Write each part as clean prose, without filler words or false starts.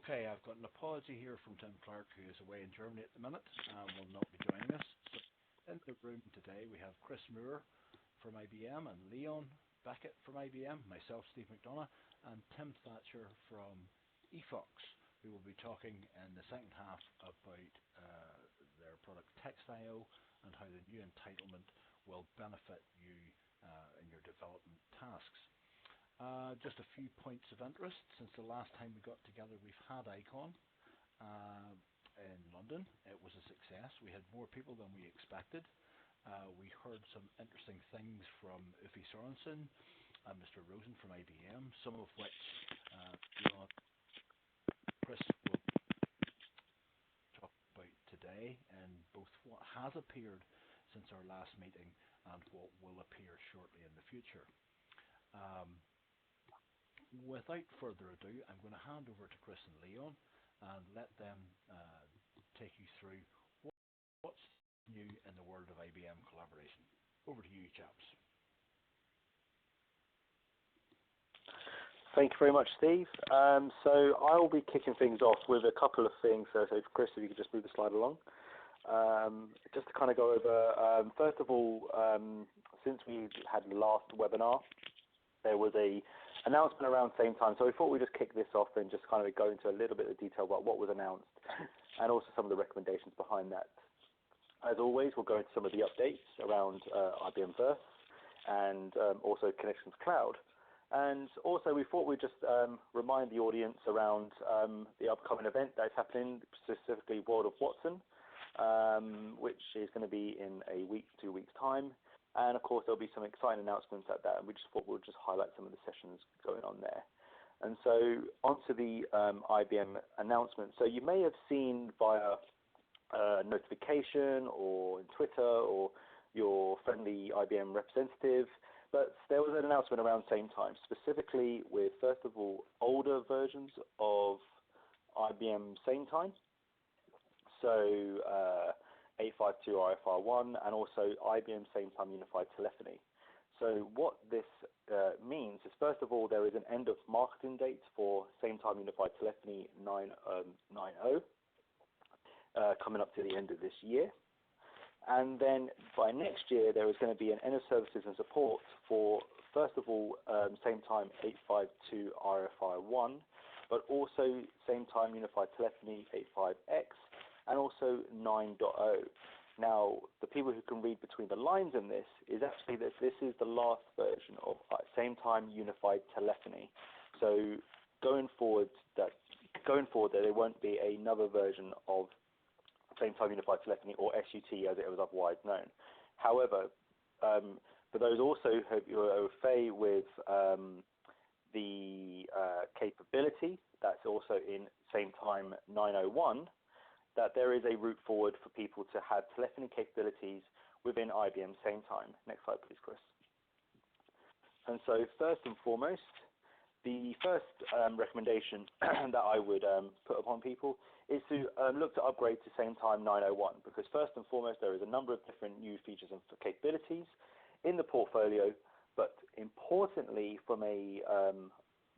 Okay, I've got an apology here from Tim Clark, who is away in Germany at the minute and will not be joining us. So in the room today we have Chris Moore from IBM and Leon Beckett from IBM, myself, Steve McDonagh, and Tim Thatcher from Ephox, who will be talking in the second half about their product Text.io and how the new entitlement will benefit you in your development tasks. Just a few points of interest. Since the last time we got together, we've had ICON in London. It was a success. We had more people than we expected. We heard some interesting things from Uffe Sorensen and Mr. Rosen from IBM, some of which Chris will talk about today, and both what has appeared since our last meeting and what will appear shortly in the future. Without further ado, I'm going to hand over to Chris and Leon and let them take you through what's new in the world of IBM collaboration. Over to you, chaps. Thank you very much, Steve. So I'll be kicking things off with a couple of things. So Chris, if you could just move the slide along. Just to kind of go over, first of all, since we had the last webinar, there was a announcement around the same time. So we thought we'd just kick this off and just kind of go into a little bit of detail about what was announced and also some of the recommendations behind that. As always, we'll go into some of the updates around IBM Verse and also Connections Cloud. And also we thought we'd just remind the audience around the upcoming event that's happening, specifically World of Watson, which is going to be in a week, 2 weeks' time. And of course, there'll be some exciting announcements at that, and we just thought we'll just highlight some of the sessions going on there. And so onto the IBM announcement. So you may have seen via notification or in Twitter or your friendly IBM representative, but there was an announcement around the same time, specifically with, first of all, older versions of IBM Sametime. So 852 RFR1 and also IBM Sametime Unified Telephony. So what this means is, first of all, there is an end of marketing date for Sametime Unified Telephony 9.0 coming up to the end of this year. And then by next year, there is going to be an end of services and support for, first of all, Sametime 852 RFR1, but also Sametime Unified Telephony 85X, and also 9.0. Now, the people who can read between the lines in this is actually that this is the last version of Sametime Unified Telephony. So going forward, there won't be another version of Sametime Unified Telephony, or SUT as it was otherwise known. However, for those also who are au fait with the capability that's also in Sametime 9.01, that there is a route forward for people to have telephony capabilities within IBM Sametime. Next slide, please, Chris. And so first and foremost, the first recommendation that I would put upon people is to look to upgrade to Sametime 9.01, because first and foremost, there is a number of different new features and capabilities in the portfolio, but importantly, from a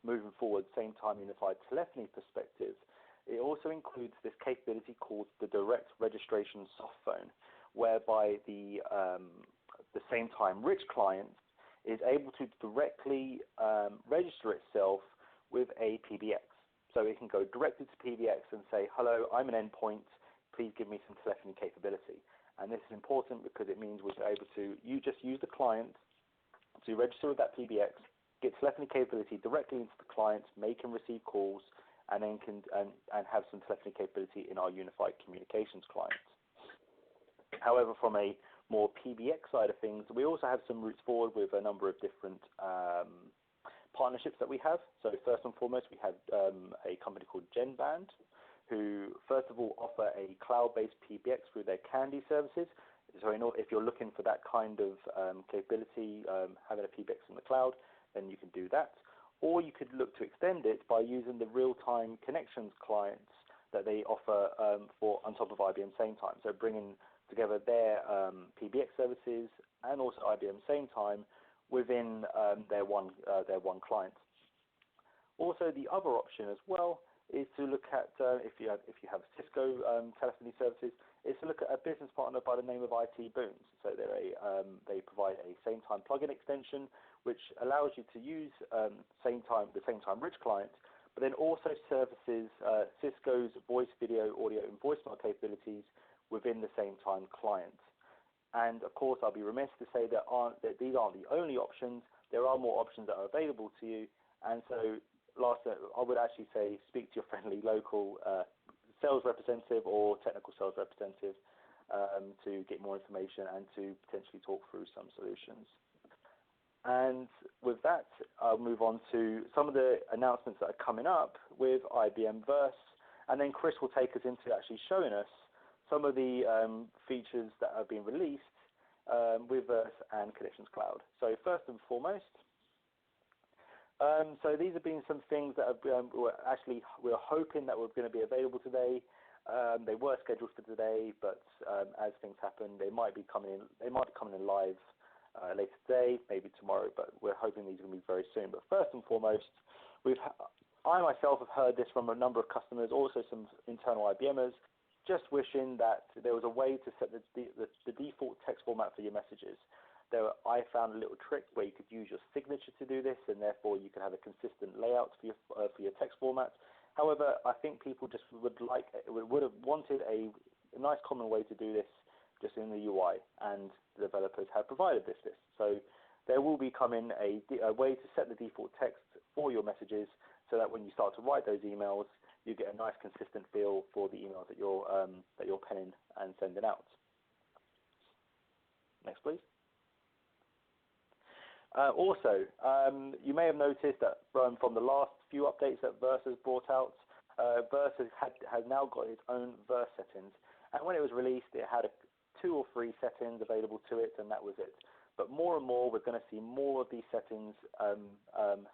moving forward Sametime Unified Telephony perspective, it also includes this capability called the direct registration softphone, whereby the Sametime rich client is able to directly register itself with a PBX. So it can go directly to PBX and say, hello, I'm an endpoint, please give me some telephony capability. And this is important because it means we're able to just use the client to register with that PBX, get telephony capability directly into the client, make and receive calls, and then have some telephony capability in our unified communications client. However, from a more PBX side of things, we also have some routes forward with a number of different partnerships that we have. So first and foremost, we have a company called GenBand, who first of all offer a cloud-based PBX through their Candy services. So if you're looking for that kind of capability, having a PBX in the cloud, then you can do that. Or you could look to extend it by using the real-time connections clients that they offer on top of IBM Sametime. So bringing together their PBX services and also IBM Sametime within their one client. Also, the other option as well is to look at if you have Cisco telephony services, is to look at a business partner by the name of IT Booms. So they provide a Sametime plugin extension which allows you to use the Sametime Rich client, but then also services Cisco's voice, video, audio, and voicemail capabilities within the Sametime client. And of course, I'll be remiss to say that these aren't the only options. There are more options that are available to you. And so, I would actually say speak to your friendly local sales representative or technical sales representative to get more information and to potentially talk through some solutions. And with that, I'll move on to some of the announcements that are coming up with IBM Verse, and then Chris will take us into actually showing us some of the features that have been released with Verse and Connections Cloud. So first and foremost, so these have been some things that have we're hoping that were going to be available today. They were scheduled for today, but as things happen, they might be coming in live later today, maybe tomorrow. But we're hoping these are going to be very soon. But first and foremost, I myself have heard this from a number of customers, also some internal IBMers, just wishing that there was a way to set the default text format for your messages. I found a little trick where you could use your signature to do this, and therefore you could have a consistent layout for your text format. However, I think people just would have wanted a nice common way to do this just in the UI, and the developers have provided this. So there will be coming a way to set the default text for your messages, so that when you start to write those emails, you get a nice consistent feel for the emails that you're penning and sending out. Next, please. Also, you may have noticed that from the last few updates that Verse has brought out, Verse has now got its own Verse settings. And when it was released, it had 2 or 3 settings available to it, and that was it. But more and more, we're going to see more of these settings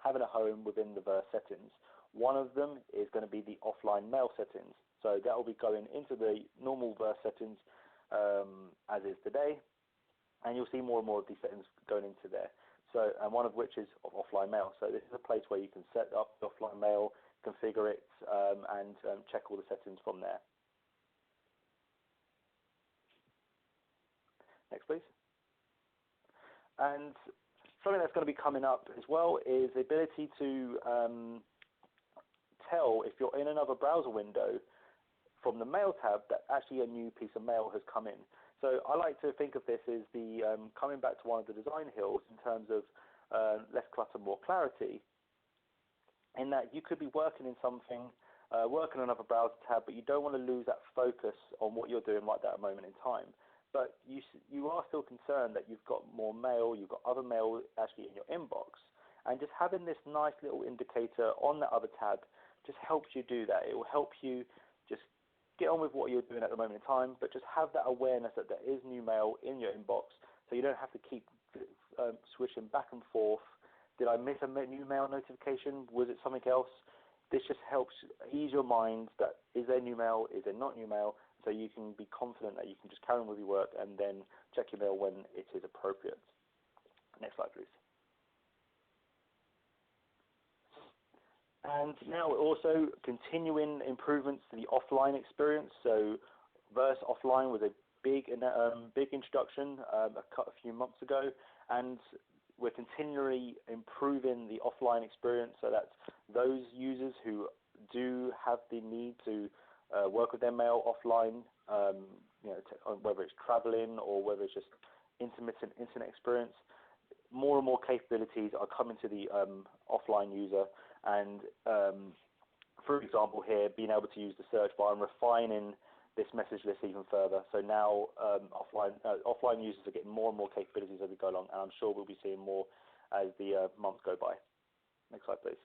having a home within the Verse settings. One of them is going to be the offline mail settings. So that will be going into the normal Verse settings as is today, and you'll see more and more of these settings going into there. So, and one of which is offline mail. So this is a place where you can set up the offline mail, configure it, and check all the settings from there. Next, please. And something that's going to be coming up as well is the ability to tell if you're in another browser window from the Mail tab that actually a new piece of mail has come in. So I like to think of this as the coming back to one of the design hills in terms of less clutter, more clarity, in that you could be working in something, working on another browser tab, but you don't want to lose that focus on what you're doing right at that moment in time. But you are still concerned that you've got more mail, you've got other mail actually in your inbox, and just having this nice little indicator on that other tab just helps you do that. It will help you just get on with what you're doing at the moment in time, but just have that awareness that there is new mail in your inbox, so you don't have to keep switching back and forth. Did I miss a new mail notification? Was it something else? This just helps ease your mind that is there new mail, is there not new mail, so you can be confident that you can just carry on with your work and then check your mail when it is appropriate. Next slide, please. And now we're also continuing improvements to the offline experience. So Verse Offline was a big introduction a few months ago, and we're continually improving the offline experience so that those users who do have the need to work with their mail offline, whether it's traveling or whether it's just intermittent internet experience, more and more capabilities are coming to the offline user. And for example here, being able to use the search bar and refining this message list even further. So now offline users are getting more and more capabilities as we go along, and I'm sure we'll be seeing more as the months go by. Next slide, please.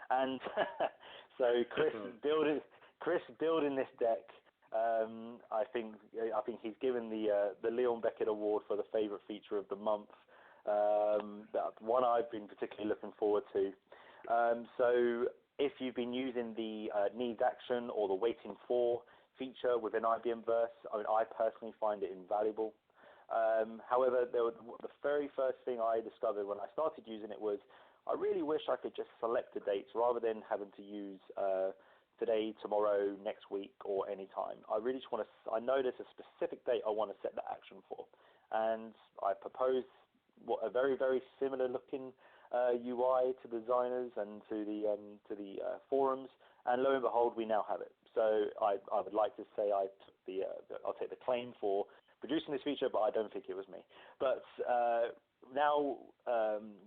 And so Chris building this deck. I think he's given the Leon Beckett Award for the favourite feature of the month. That one I've been particularly looking forward to. So if you've been using the needs action or the waiting for feature within IBM Verse, I personally find it invaluable. However, the very first thing I discovered when I started using it was I really wish I could just select the dates rather than having to use today, tomorrow, next week, or any time. I really just want to, I know there's a specific date I want to set the action for. And I propose a very, very similar looking UI to designers and to the forums, and lo and behold, we now have it. So I would like to say I'll take the claim for producing this feature, but I don't think it was me. But now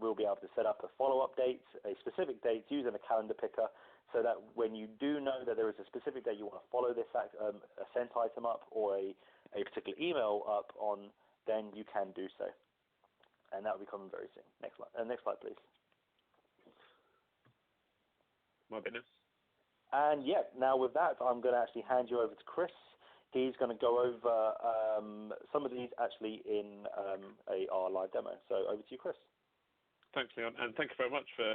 we'll be able to set up a follow-up date, a specific date using a calendar picker, so that when you do know that there is a specific date you want to follow this a sent item up or a particular email up on, then you can do so. And that will be coming very soon. Next slide, please. My goodness. And yeah, now with that, I'm going to actually hand you over to Chris. He's going to go over some of these actually in our live demo. So over to you, Chris. Thanks, Leon, and thank you very much for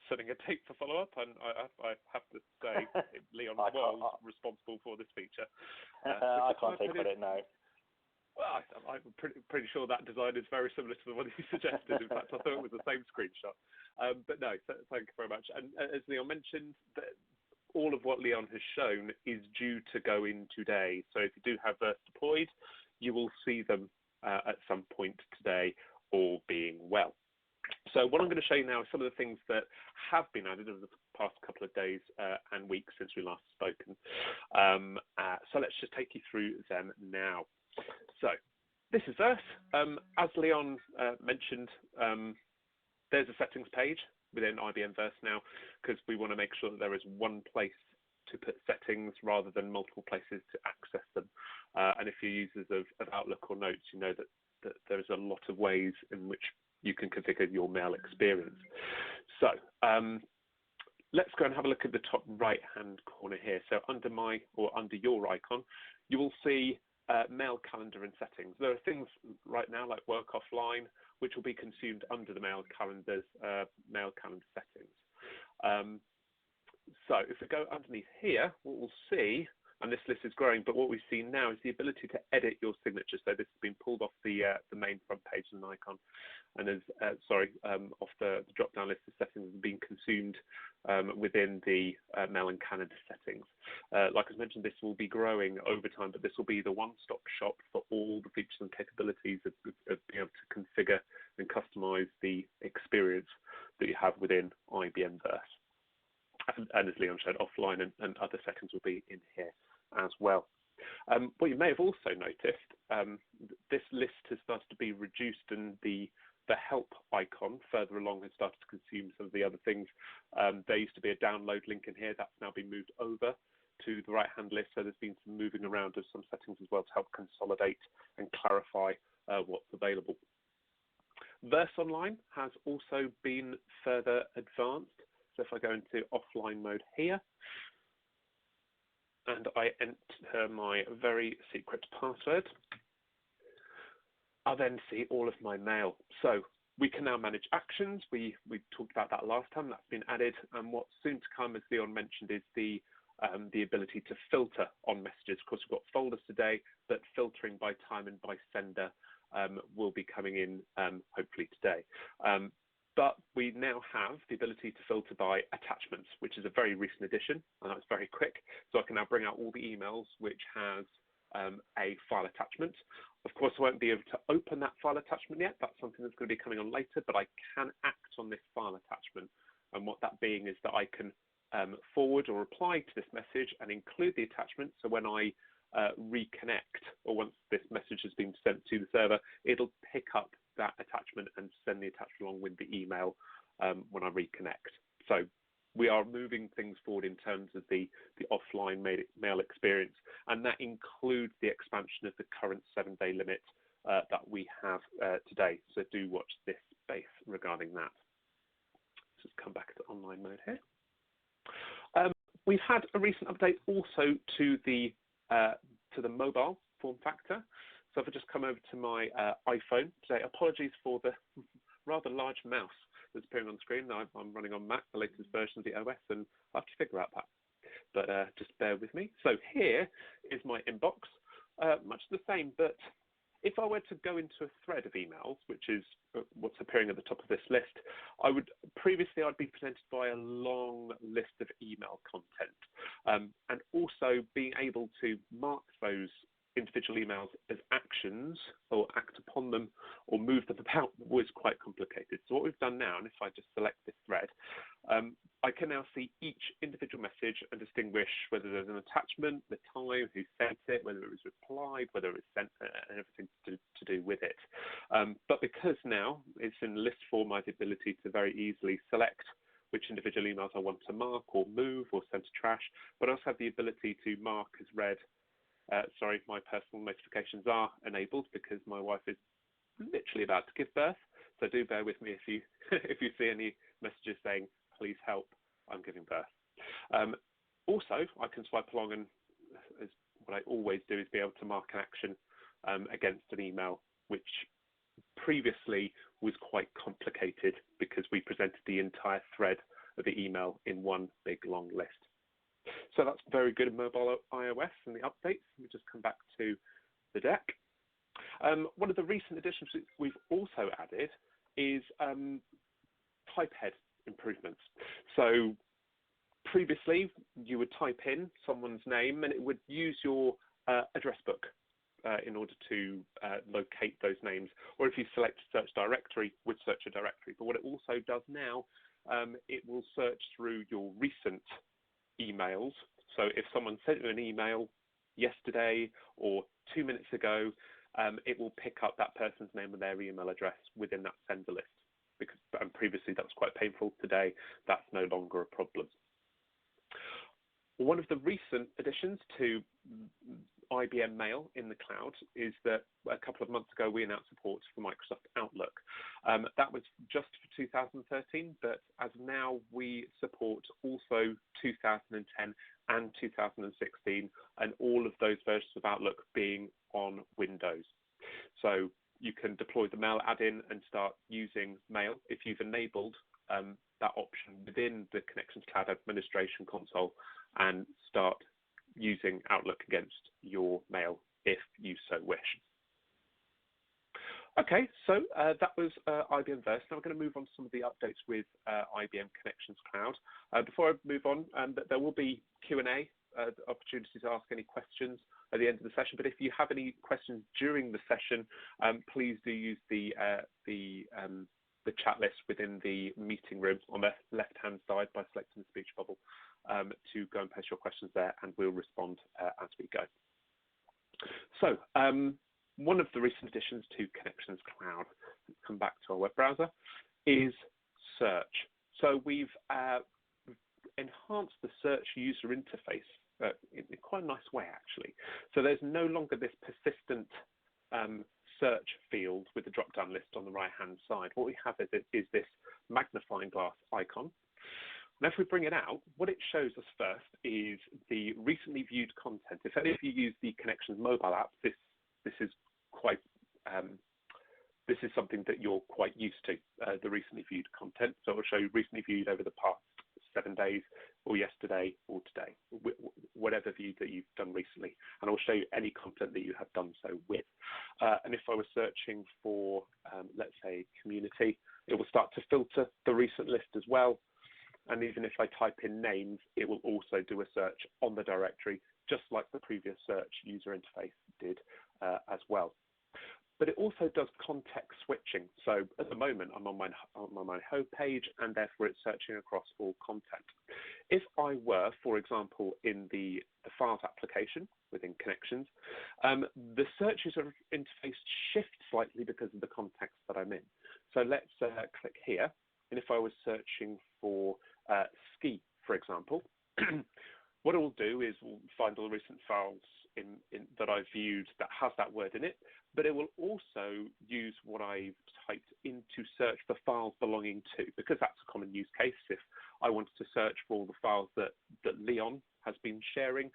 setting a date for follow-up. And I have to say, Leon was responsible for this feature. I can't take credit now. Well, I'm pretty sure that design is very similar to the one you suggested. In fact, I thought it was the same screenshot. But no, thank you very much. And as Leon mentioned, all of what Leon has shown is due to go in today. So if you do have Verse deployed, you will see them at some point today, all being well. So what I'm going to show you now is some of the things that have been added over the past couple of days and weeks since we last spoken. So let's just take you through them now. So this is Verse. As Leon mentioned, there's a settings page within IBM Verse now, because we want to make sure that there is one place to put settings rather than multiple places to access them. And if you're users of Outlook or Notes, you know that there's a lot of ways in which you can configure your mail experience. So let's go and have a look at the top right-hand corner here. So under your icon, you will see mail calendar and settings. There are things right now like work offline, which will be consumed under the mail calendar settings. So if we go underneath here, what we'll see, and this list is growing, but what we see now is the ability to edit your signature. So this has been pulled off the main front page as an icon, and off the drop-down list of settings have been consumed within the mail and calendar settings. Like I mentioned, this will be growing over time, but this will be the one-stop shop for all the features and capabilities of being able to configure and customize the experience that you have within IBM Verse. And as Leon showed, offline and other settings will be in here as well. What you may have also noticed, this list has started to be reduced, and the help icon further along has started to consume some of the other things. There used to be a download link in here. That's now been moved over to the right-hand list, so there's been some moving around of some settings as well to help consolidate and clarify what's available. Verse Online has also been further advanced. So if I go into offline mode here, and I enter my very secret password, I'll then see all of my mail. So we can now manage actions. We talked about that last time. That's been added. And what's soon to come, as Leon mentioned, is the ability to filter on messages. Of course, we've got folders today, but filtering by time and by sender will be coming in hopefully today. But we now have the ability to filter by attachments, which is a very recent addition, and that's very quick. So I can now bring out all the emails which has a file attachment. Of course, I won't be able to open that file attachment yet. That's something that's going to be coming on later, but I can act on this file attachment. And what that being is that I can forward or reply to this message and include the attachment. So when I reconnect, or once this message has been sent to the server, it'll pick up that attachment and send the attachment along with the email when I reconnect. So we are moving things forward in terms of the offline mail experience, and that includes the expansion of the current 7-day limit that we have today. So do watch this space regarding that. Let's just come back to online mode here. We've had a recent update also to the mobile form factor. So if I just come over to my iPhone today, apologies for the rather large mouse that's appearing on the screen. I'm running on Mac, the latest version of the OS, and I have to figure out that. But just bear with me. So here is my inbox, much the same, but If I were to go into a thread of emails, which is what's appearing at the top of this list, previously I'd be presented by a long list of email content, and also being able to mark those individual emails as actions or act upon them or move them about was quite complicated. So what we've done now, and if I just select this thread, I can now see each individual message and distinguish whether there's an attachment, the time, who sent it, whether it was replied, whether it was sent, and everything to do with it. But because now it's in list form, I have the ability to very easily select which individual emails I want to mark or move or send to trash, but I also have the ability to mark as read. Sorry, my personal notifications are enabled because my wife is literally about to give birth. So do bear with me if you if you see any messages saying, please help, I'm giving birth. Also, I can swipe along, and as what I always do is be able to mark an action against an email, which previously was quite complicated because we presented the entire thread of the email in one big long list. So that's very good in mobile iOS and the updates. Let me just come back to the deck. One of the recent additions we've also added is Typeahead improvements. So previously, you would type in someone's name and it would use your address book in order to locate those names. Or if you select search directory, would search a directory. But what it also does now, it will search through your recent emails. So if someone sent you an email yesterday or 2 minutes ago, it will pick up that person's name and their email address within that sender list. Because previously that was quite painful. Today, that's no longer a problem. One of the recent additions to IBM Mail in the cloud is that a couple of months ago we announced support for Microsoft Outlook. That was just for 2013, but as of now we support also 2010 and 2016, and all of those versions of Outlook being on Windows. So you can deploy the Mail add-in and start using Mail if you've enabled that option within the Connections Cloud Administration console and start using Outlook against your Mail if you so wish. Okay, so that was IBM Verse. Now we're going to move on to some of the updates with IBM Connections Cloud. Before I move on, there will be Q&A, opportunities to ask any questions at the end of the session. But if you have any questions during the session, please do use the chat list within the meeting room on the left-hand side by selecting the speech bubble to go and post your questions there, and we'll respond as we go. So one of the recent additions to Connections Cloud, come back to our web browser, is search. So we've enhanced the search user interface in quite a nice way, actually. So there's no longer this persistent search field with the drop-down list on the right-hand side. What we have is this magnifying glass icon. Now, if we bring it out, what it shows us first is the recently viewed content. If any of you use the Connections mobile app, this is quite this is something that you're quite used to, the recently viewed content. So it will show you recently viewed over the past 7 days, or yesterday, or today, whatever view that you've done recently. And I'll show you any content that you have done so with. And if I was searching for, let's say, community, it will start to filter the recent list as well. And even if I type in names, it will also do a search on the directory, just like the previous search user interface did as well. But it also does context switching. So at the moment, I'm on my home page, and therefore it's searching across all content. If I were, for example, in the Files application within Connections, the search user interface shifts slightly because of the context that I'm in. So let's click here. And if I was searching for ski, for example, what it will do is we'll find all the recent files that I've viewed that has that word in it, but it will also use what I've typed in to search for files belonging to, because that's a common use case. If I wanted to search for all the files that Leon has been sharing,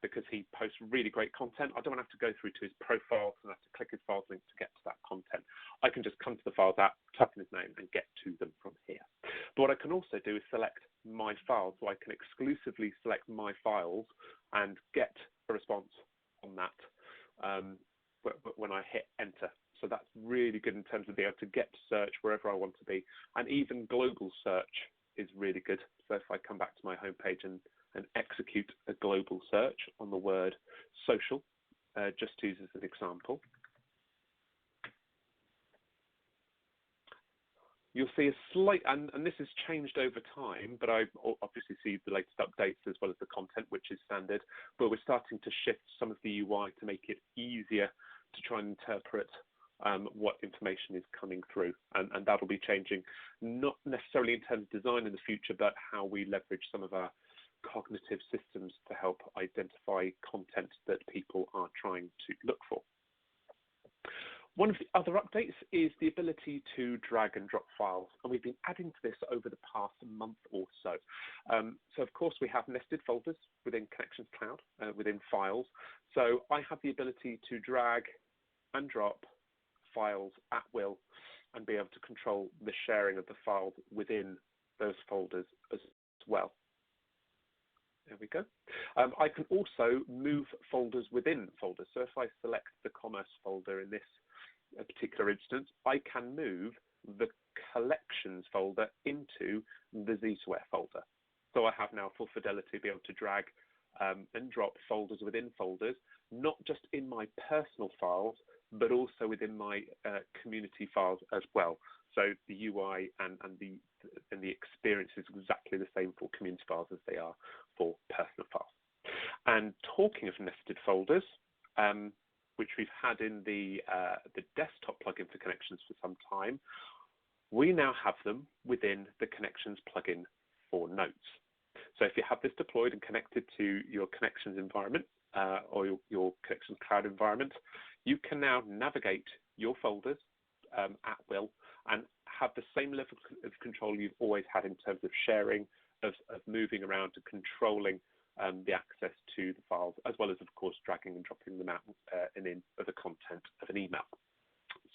because he posts really great content, I don't have to go through to his profile and have to click his files link to get to that content. I can just come to the Files app, type in his name, and get to them from here. But what I can also do is select my files, so I can exclusively select my files and get a response on that when I hit enter. So that's really good in terms of being able to get to search wherever I want to be. And even global search is really good. So if I come back to my homepage and execute a global search on the word social, just to use as an example, you'll see a slight, and this has changed over time, but I obviously see the latest updates as well as the content, which is standard, but we're starting to shift some of the UI to make it easier to try and interpret what information is coming through. And that'll be changing, not necessarily in terms of design in the future, but how we leverage some of our cognitive systems to help identify content that people are trying to look for. One of the other updates is the ability to drag and drop files, and we've been adding to this over the past month or so. So of course we have nested folders within Connections Cloud, within files. So I have the ability to drag and drop files at will and be able to control the sharing of the files within those folders as well. There we go. I can also move folders within folders. So if I select the commerce folder in this particular instance, I can move the collections folder into the ZSware folder. So I have now full fidelity to be able to drag and drop folders within folders, not just in my personal files, but also within my community files as well. So the UI and the experience is exactly the same for community files as they are for personal files. And talking of nested folders, which we've had in the desktop plugin for Connections for some time, we now have them within the Connections plugin for Notes. So if you have this deployed and connected to your Connections environment or your Connections Cloud environment, you can now navigate your folders at will and have the same level of control you've always had in terms of sharing, of moving around and controlling the access to the files, as well as, of course, dragging and dropping them out and in of the content of an email.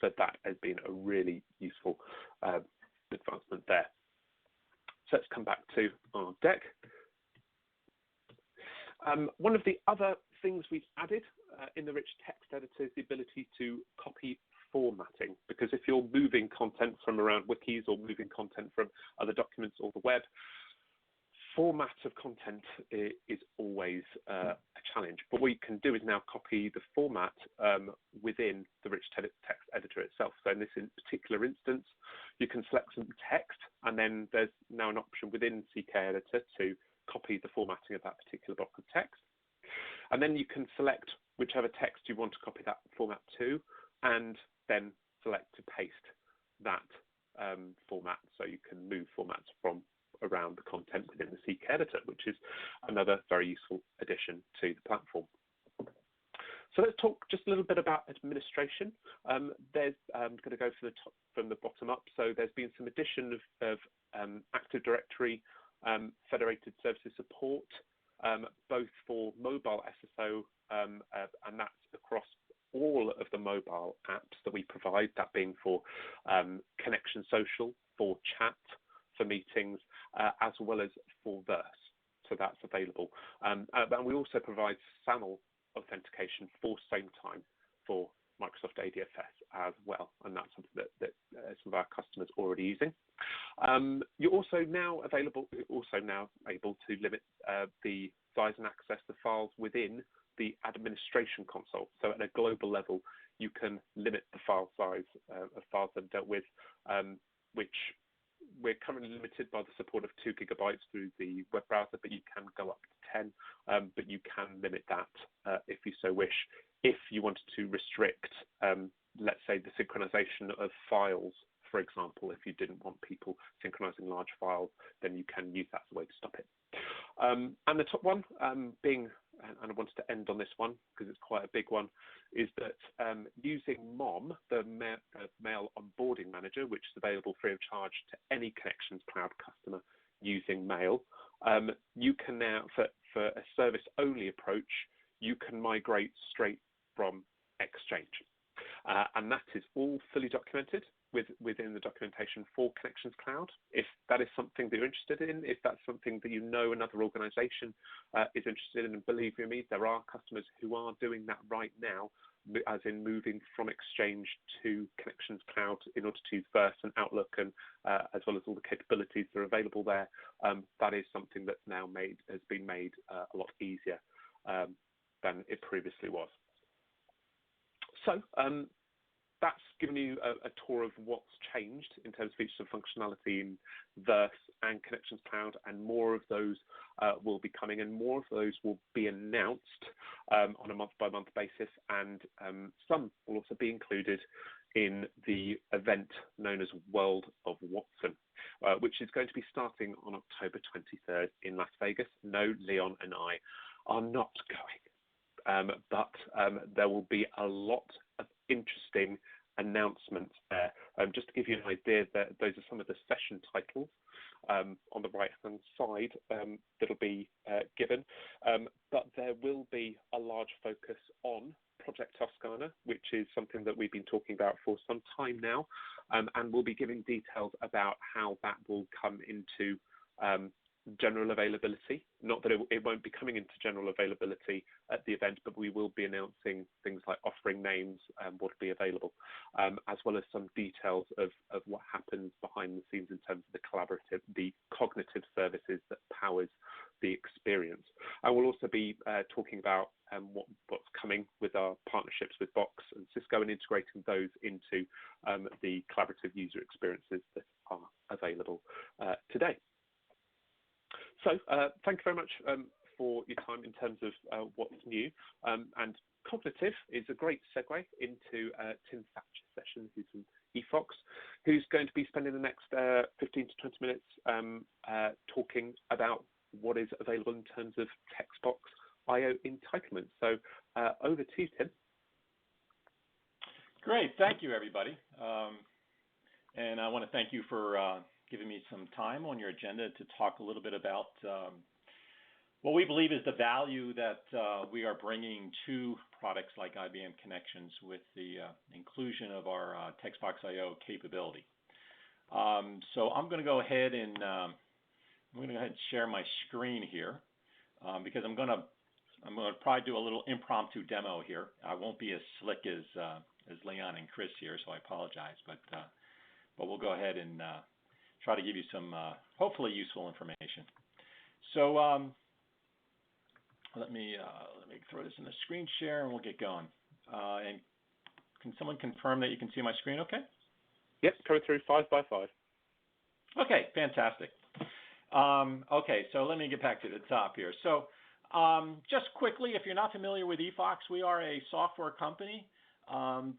So that has been a really useful advancement there. So let's come back to our deck. One of the other things we've added in the rich text editor is the ability to copy formatting, because if you're moving content from around wikis or moving content from other documents or the web, format of content is always a challenge. But what you can do is now copy the format within the rich text editor itself. So in this particular instance, you can select some text, and then there's now an option within CK editor to copy the formatting of that particular block of text. And then you can select whichever text you want to copy that format to, and then select to paste that format. So you can move formats from around the content within the CK editor, which is another very useful addition to the platform. So let's talk just a little bit about administration. There's going to go from the bottom up. So there's been some addition of Active Directory federated services support, both for mobile SSO, and that's across all of the mobile apps that we provide, that being for Connection Social, for chat, for meetings, as well as for Verse. So that's available. And we also provide SAML authentication for Sametime for Microsoft ADFS as well, and that's something that some of our customers are already using. You're also now able to limit the size and access to files within the administration console. So at a global level, you can limit the file size of files that are dealt with, which we're currently limited by the support of 2 GB through the web browser, but you can go up to 10, but you can limit that if you so wish. If you wanted to restrict, let's say, the synchronization of files, for example, if you didn't want people synchronizing large files, then you can use that as a way to stop it. And the top one being, and I wanted to end on this one because it's quite a big one, is that using MOM, the Mail Onboarding Manager, which is available free of charge to any Connections Cloud customer using Mail, you can now, for a service-only approach, you can migrate straight from Exchange. And that is all fully documented within the documentation for Connections Cloud. If that is something that you're interested in, if that's something that you know another organization is interested in, and believe you me, there are customers who are doing that right now, as in moving from Exchange to Connections Cloud in order to use Verse and Outlook, and as well as all the capabilities that are available there. That is something that's now has been made a lot easier than it previously was. So that's given you a tour of what's changed in terms of features and functionality in Verse and Connections Cloud, and more of those will be coming, and more of those will be announced on a month-by-month basis, and some will also be included in the event known as World of Watson, which is going to be starting on October 23rd in Las Vegas. No, Leon and I are not going. But there will be a lot of interesting announcements there. Just to give you an idea, those are some of the session titles on the right-hand side that'll be given. But there will be a large focus on Project Toscana, which is something that we've been talking about for some time now, and we'll be giving details about how that will come into general availability. Not that it won't be coming into general availability at the event, but we will be announcing things like offering names and what will be available, as well as some details of what happens behind the scenes in terms of the cognitive services that powers the experience. And we'll also be talking about what's coming with our partnerships with Box and Cisco, and integrating those into the collaborative user experiences that are available today. So thank you very much for your time in terms of what's new. And cognitive is a great segue into Tim Thatcher's session, who's from Ephox, who's going to be spending the next 15 to 20 minutes talking about what is available in terms of text box I/O entitlement. So over to you, Tim. Great. Thank you, everybody. And I want to thank you for giving me some time on your agenda to talk a little bit about what we believe is the value that we are bringing to products like IBM Connections with the inclusion of our text box I/O capability. So I'm going to go ahead and share my screen here because I'm going to probably do a little impromptu demo here. I won't be as slick as Leon and Chris here, so I apologize, but we'll go ahead and try to give you some hopefully useful information. So let me throw this in the screen share and we'll get going. And can someone confirm that you can see my screen okay? Yep, go through 5 by 5. Okay, fantastic. Okay, so let me get back to the top here. So just quickly, if you're not familiar with Ephox, we are a software company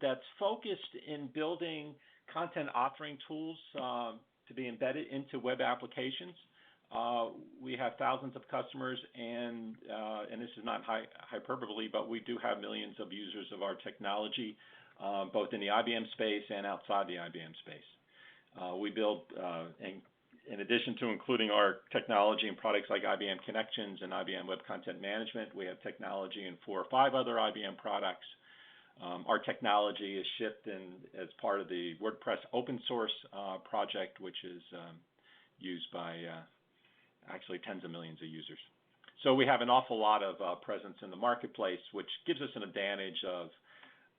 that's focused in building content authoring tools to be embedded into web applications. We have thousands of customers, and this is not hyperbole, but we do have millions of users of our technology, both in the IBM space and outside the IBM space. We build, in addition to including our technology in products like IBM Connections and IBM Web Content Management, we have technology in 4 or 5 other IBM products. Our technology is shipped as part of the WordPress open source project, which is used by actually tens of millions of users. So we have an awful lot of presence in the marketplace, which gives us an advantage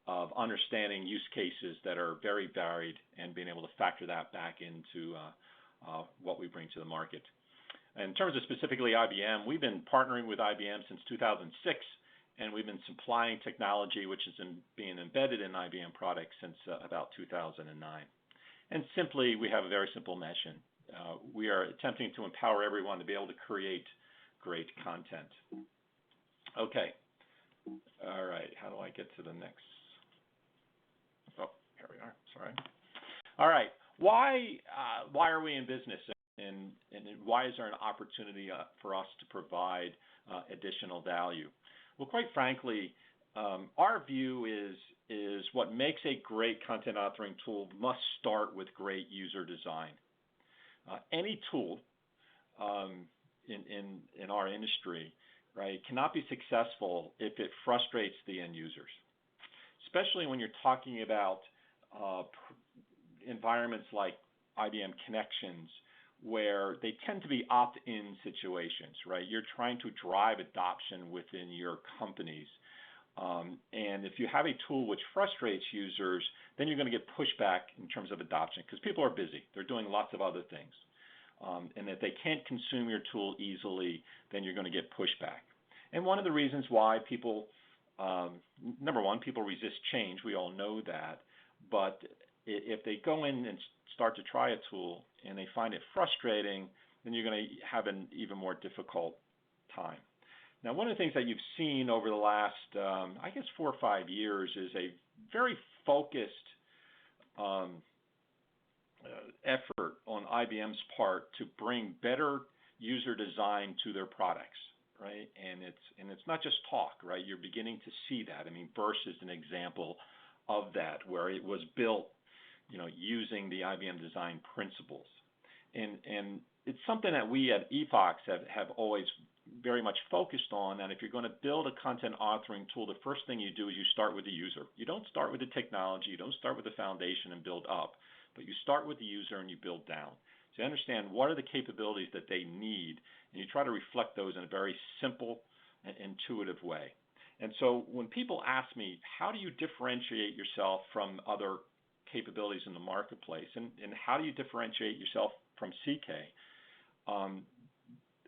of understanding use cases that are very varied and being able to factor that back into what we bring to the market. In terms of specifically IBM, we've been partnering with IBM since 2006. And we've been supplying technology which is being embedded in IBM products since about 2009. And simply, we have a very simple mission. We are attempting to empower everyone to be able to create great content. Okay. All right. How do I get to the next? Oh, here we are. Sorry. All right. Why are we in business, and why is there an opportunity for us to provide additional value? Well, quite frankly, our view is what makes a great content authoring tool must start with great user design. Any tool in our industry, right, cannot be successful if it frustrates the end users. especially when you're talking about environments like IBM Connections, where they tend to be opt-in situations, right? You're trying to drive adoption within your companies. And if you have a tool which frustrates users, then you're going to get pushback in terms of adoption because people are busy. They're doing lots of other things. And if they can't consume your tool easily, then you're going to get pushback. And one of the reasons why people, number one, people resist change. We all know that. But if they go in and start to try a tool and they find it frustrating, then you're going to have an even more difficult time. Now, one of the things that you've seen over the last, I guess, 4 or 5 years is a very focused effort on IBM's part to bring better user design to their products, right? And it's not just talk, right? You're beginning to see that. I mean, Verse is an example of that, where it was built, using the IBM design principles, and it's something that we at Ephox have always very much focused on. That if you're going to build a content authoring tool, the first thing you do is you start with the user. You don't start with the technology. You don't start with the foundation and build up, but you start with the user and you build down. So you understand what are the capabilities that they need, and you try to reflect those in a very simple and intuitive way. And so when people ask me, how do you differentiate yourself from other capabilities in the marketplace, and how do you differentiate yourself from CK?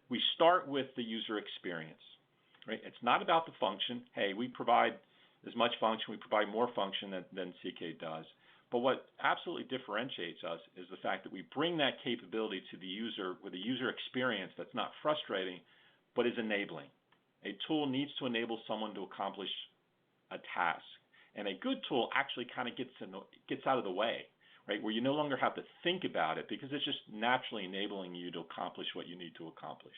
We start with the user experience, right? It's not about the function. Hey, we provide as much function, we provide more function than CK does. But what absolutely differentiates us is the fact that we bring that capability to the user with a user experience that's not frustrating, but is enabling. A tool needs to enable someone to accomplish a task. And a good tool actually kind of gets out of the way, right, where you no longer have to think about it because it's just naturally enabling you to accomplish what you need to accomplish.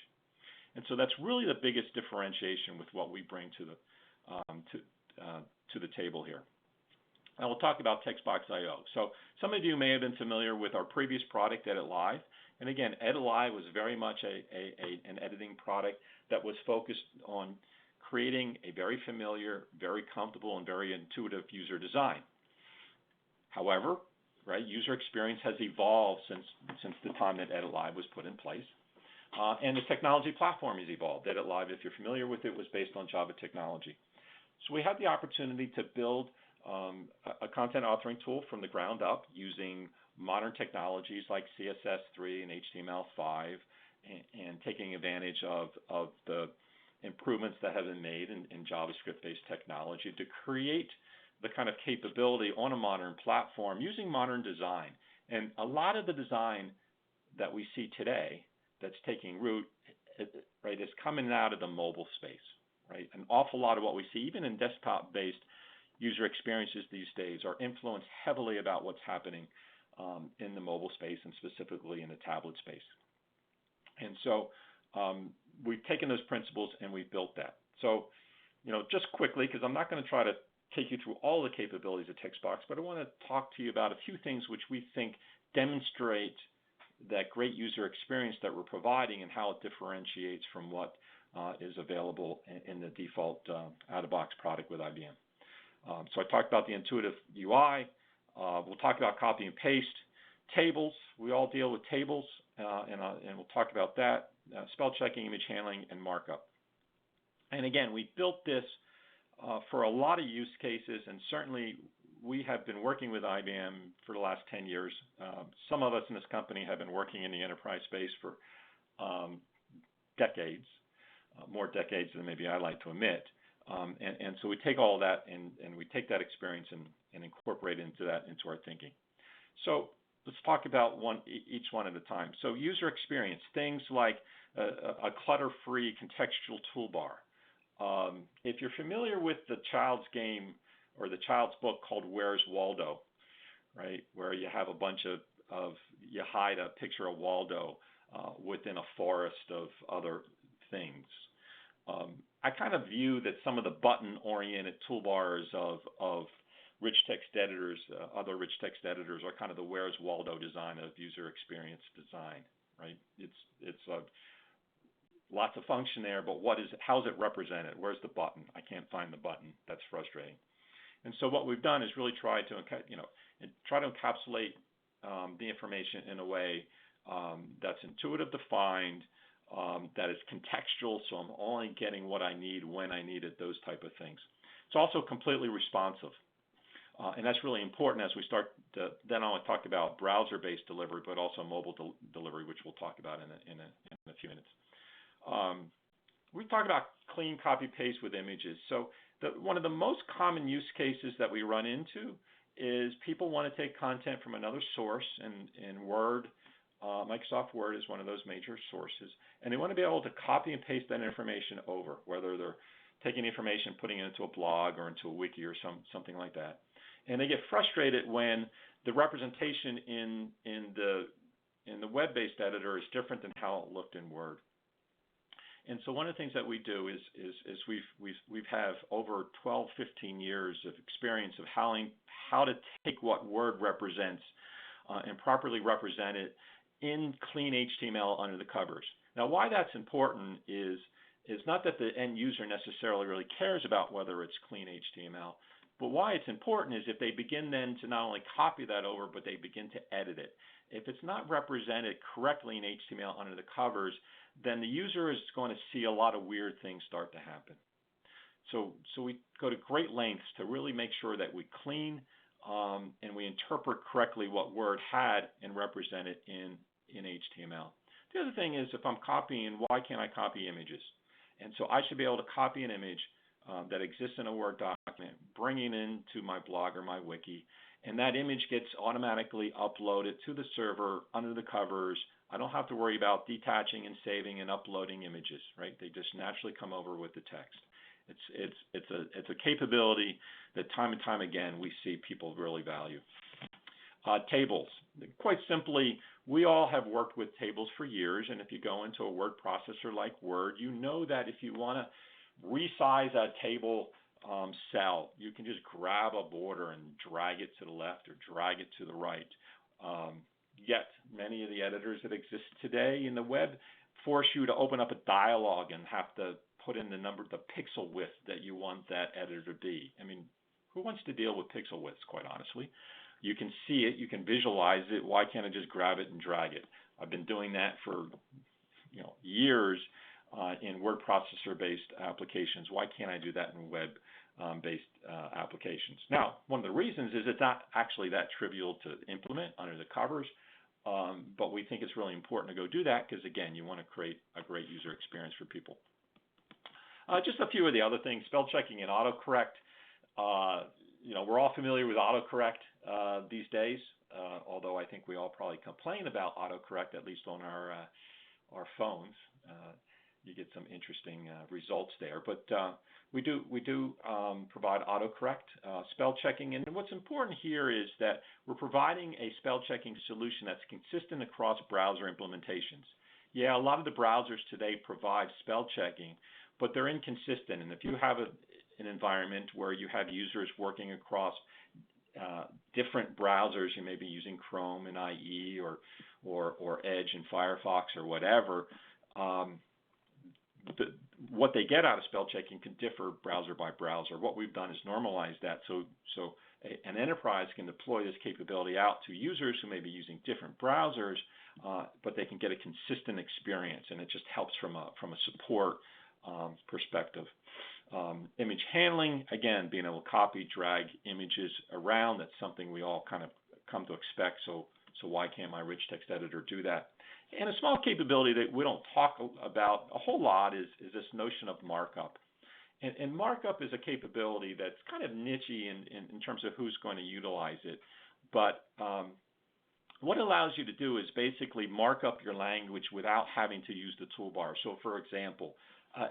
And so that's really the biggest differentiation with what we bring to the table here. Now we'll talk about TextBox.io. So some of you may have been familiar with our previous product, Edit Live. And again, Edit Live was very much an editing product that was focused on creating a very familiar, very comfortable, and very intuitive user design. However, right, user experience has evolved since the time that Edit Live was put in place. And the technology platform has evolved. Edit Live, if you're familiar with it, was based on Java technology. So we had the opportunity to build a content authoring tool from the ground up using modern technologies like CSS3 and HTML5 and taking advantage of the improvements that have been made in JavaScript-based technology to create the kind of capability on a modern platform using modern design. And a lot of the design that we see today that's taking root, right, is coming out of the mobile space, right? An awful lot of what we see, even in desktop-based user experiences these days, are influenced heavily about what's happening in the mobile space and specifically in the tablet space. And so we've taken those principles and we've built that. So, just quickly, because I'm not going to try to take you through all the capabilities of TextBox, but I want to talk to you about a few things which we think demonstrate that great user experience that we're providing and how it differentiates from what is available in the default out-of-box product with IBM. So I talked about the intuitive UI. We'll talk about copy and paste. Tables, we all deal with tables, and we'll talk about that. Spell checking, image handling, and markup. And again, we built this for a lot of use cases, and certainly we have been working with IBM for the last 10 years. Some of us in this company have been working in the enterprise space for decades, more decades than maybe I like to admit. And so we take all of that and we take that experience and incorporate into our thinking. So let's talk about each one at a time. So user experience, things like a clutter-free contextual toolbar. If you're familiar with the child's game or the child's book called Where's Waldo, right, where you have a bunch of you hide a picture of Waldo within a forest of other things. I kind of view that some of the button-oriented toolbars of rich text editors, other rich text editors, are kind of the Where's Waldo design of user experience design, right? It's lots of function there, but how is it represented? Where's the button? I can't find the button. That's frustrating. And so what we've done is really try to encapsulate the information in a way that's intuitive to find, that is contextual, so I'm only getting what I need when I need it, those type of things. It's also completely responsive. And that's really important as we start to then only talk about browser-based delivery, but also mobile delivery, which we'll talk about in a few minutes. We talked about clean copy-paste with images. So one of the most common use cases that we run into is people want to take content from another source, and Word, Microsoft Word is one of those major sources, and they want to be able to copy and paste that information over, whether they're taking information, putting it into a blog or into a wiki or something like that. And they get frustrated when the representation in the web-based editor is different than how it looked in Word. And so one of the things that we do is we've have over 12, 15 years of experience of how to take what Word represents and properly represent it in clean HTML under the covers. Now, why that's important is not that the end user necessarily really cares about whether it's clean HTML, but why it's important is if they begin then to not only copy that over, but they begin to edit it. If it's not represented correctly in HTML under the covers, then the user is going to see a lot of weird things start to happen. So we go to great lengths to really make sure that we clean and we interpret correctly what Word had and represent it in HTML. The other thing is, if I'm copying, why can't I copy images? And so I should be able to copy an image that exists in a Word document, bring it into my blog or my wiki, and that image gets automatically uploaded to the server under the covers. I don't have to worry about detaching and saving and uploading images, right? They just naturally come over with the text. It's a capability that time and time again we see people really value. Tables. Quite simply, we all have worked with tables for years, and if you go into a word processor like Word, you know that if you want to resize a table cell, you can just grab a border and drag it to the left or drag it to the right. Yet, many of the editors that exist today in the web force you to open up a dialog and have to put in the pixel width that you want that editor to be. I mean, who wants to deal with pixel widths, quite honestly? You can see it, you can visualize it. Why can't I just grab it and drag it? I've been doing that for years in word processor-based applications. Why can't I do that in web-based applications? Now, one of the reasons is it's not actually that trivial to implement under the covers, but we think it's really important to go do that because, again, you want to create a great user experience for people. Just a few of the other things, spell checking and autocorrect. We're all familiar with autocorrect these days, although I think we all probably complain about autocorrect, at least on our phones. You get some interesting results there, but we do provide autocorrect spell checking, and what's important here is that we're providing a spell checking solution that's consistent across browser implementations. Yeah, a lot of the browsers today provide spell checking, but they're inconsistent, and if you have an environment where you have users working across different browsers, you may be using Chrome and IE or Edge and Firefox or whatever, what they get out of spell checking can differ browser by browser. What we've done is normalize that so an enterprise can deploy this capability out to users who may be using different browsers, but they can get a consistent experience, and it just helps from a support perspective. Image handling, again, being able to copy, drag images around, that's something we all kind of come to expect, so why can't my rich text editor do that? And a small capability that we don't talk about a whole lot is this notion of markup. And markup is a capability that's kind of niche-y in terms of who's going to utilize it. But what it allows you to do is basically mark up your language without having to use the toolbar. So, for example,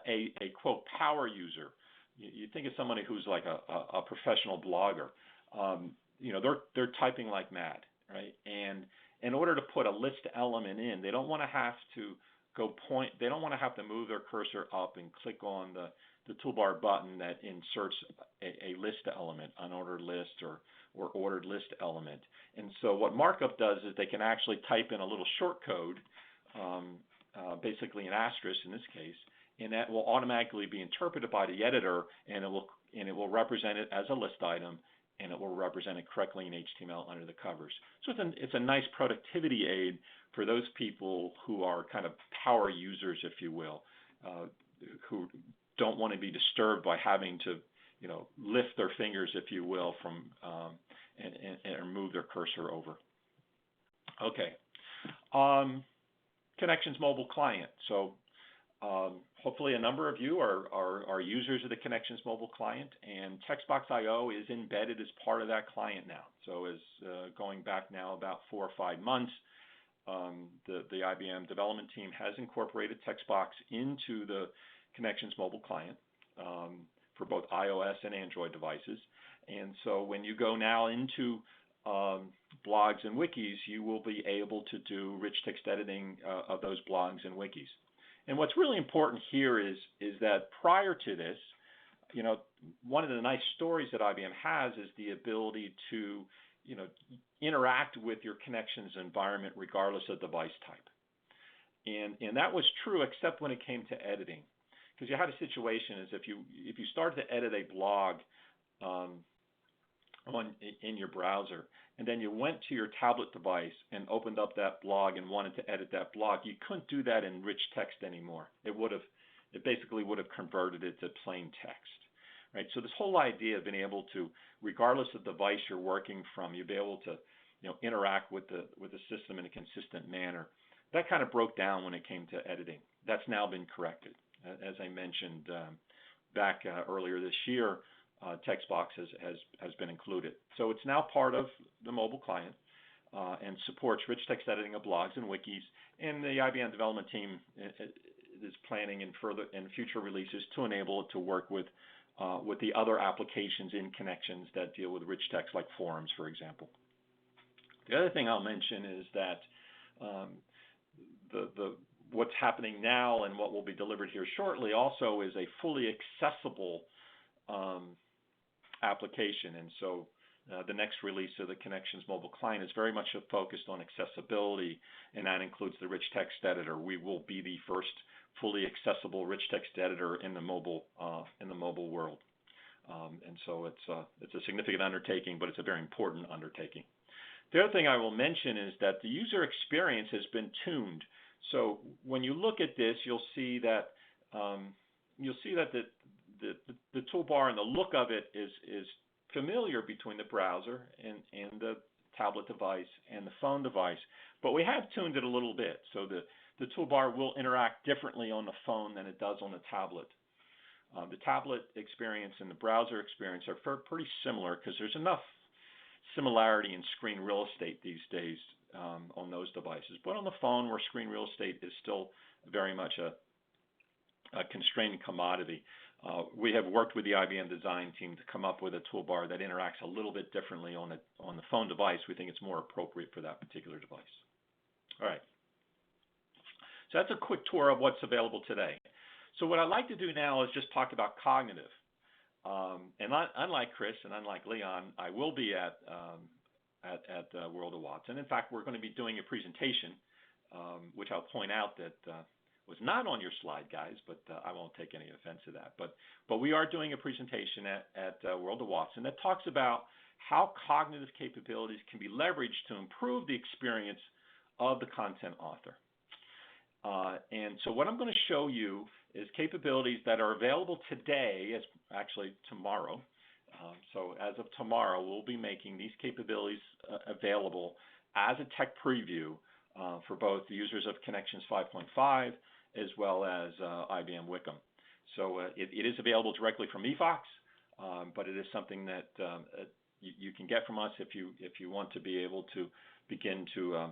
a quote power user, you think of somebody who's like a professional blogger, they're typing like mad, right? And in order to put a list element in, they don't want to have to they don't want to have to move their cursor up and click on the toolbar button that inserts a list element, unordered list or ordered list element. And so what markup does is they can actually type in a little short code, basically an asterisk in this case, and that will automatically be interpreted by the editor, and it will represent it as a list item, and it will represent it correctly in HTML under the covers. So it's a nice productivity aid for those people who are kind of power users, if you will, who don't want to be disturbed by having to, lift their fingers, if you will, from and move their cursor over. Okay. Connections mobile client. So hopefully a number of you are users of the Connections mobile client, and TextBox.io is embedded as part of that client now. So as going back now about 4 or 5 months, the IBM development team has incorporated TextBox into the Connections mobile client for both iOS and Android devices. And so when you go now into blogs and wikis, you will be able to do rich text editing of those blogs and wikis. And what's really important here is that prior to this, one of the nice stories that IBM has is the ability to, interact with your Connections environment regardless of device type. And that was true except when it came to editing, because you had a situation is if you started to edit a blog in your browser, and then you went to your tablet device and opened up that blog and wanted to edit that blog, you couldn't do that in rich text anymore. It basically would have converted it to plain text, right? So this whole idea of being able to, regardless of the device you're working from, you'll be able to, interact with the system in a consistent manner. That kind of broke down when it came to editing. That's now been corrected. As I mentioned back earlier this year, TextBox has been included. So it's now part of the mobile client and supports rich text editing of blogs and wikis. And the IBM development team is planning in future releases to enable it to work with the other applications in Connections that deal with rich text, like forums, for example. The other thing I'll mention is that what's happening now and what will be delivered here shortly also is a fully accessible application. And so the next release of the Connections mobile client is very much focused on accessibility, and that includes the rich text editor. We will be the first fully accessible rich text editor in the mobile world. And so it's a significant undertaking, but it's a very important undertaking. The other thing I will mention is that the user experience has been tuned. So when you look at this, you'll see that the toolbar and the look of it is familiar between the browser and the tablet device and the phone device, but we have tuned it a little bit. So the toolbar will interact differently on the phone than it does on the tablet. The tablet experience and the browser experience are pretty similar because there's enough similarity in screen real estate these days on those devices. But on the phone, where screen real estate is still very much a constrained commodity, we have worked with the IBM design team to come up with a toolbar that interacts a little bit differently on the phone device. We think it's more appropriate for that particular device. All right. So that's a quick tour of what's available today. So what I'd like to do now is just talk about cognitive. And unlike Chris and unlike Leon, I will be at World of Watson. In fact, we're going to be doing a presentation, which I'll point out that was not on your slide, guys, but I won't take any offense to that. But we are doing a presentation at World of Watson that talks about how cognitive capabilities can be leveraged to improve the experience of the content author. And so what I'm going to show you is capabilities that are available today, actually tomorrow. So as of tomorrow, we'll be making these capabilities available as a tech preview for both the users of Connections 5.5 as well as IBM Wickham. So it is available directly from Ephox, but it is something that you can get from us if you want to be able to begin to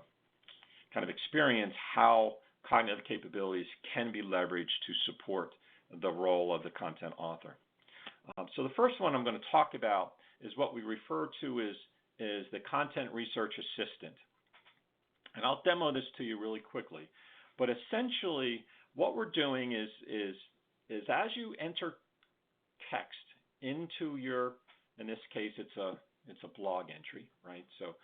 kind of experience how cognitive capabilities can be leveraged to support the role of the content author. So the first one I'm going to talk about is what we refer to as the Content Research Assistant. And I'll demo this to you really quickly. But essentially, what we're doing is as you enter text into your, in this case, it's a blog entry, right? So